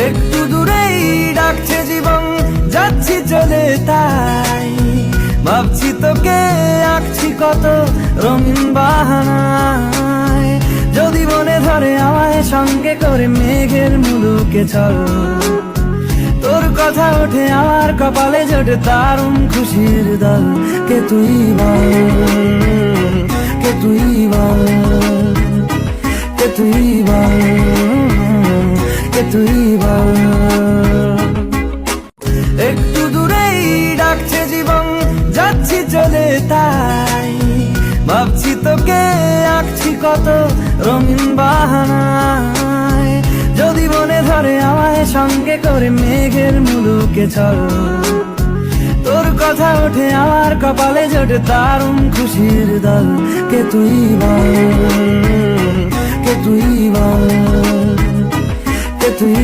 একটু দূরেই ডাকছে জীবন, যাচ্ছি চলে তাই ভাবছি তোকে, আঁকছি কত রঙিন বাহানায়। যদি মনে ধরে আমায় সঙ্গে করে মেঘের মুলুকে চল, তোর কথা ওঠে আমার কপালে জোটে দারুণ খুশির দল। কে তুই বল, কে তুই বল, কে তুই বল, কে তুই বল। একটু দূরেই ডাকছে জীবন, যাচ্ছি চলে তাই ভাবছি তোকে, আঁকছি কত রঙিন বাহানায়। যদি মনে ধরে আমায় সঙ্গে করে মেঘের মুলুকে চল, তোর কথা ওঠে আমার কপালে জোটে দারুণ খুশির দল। কে তুই বল, কে তুই বল, কে তুই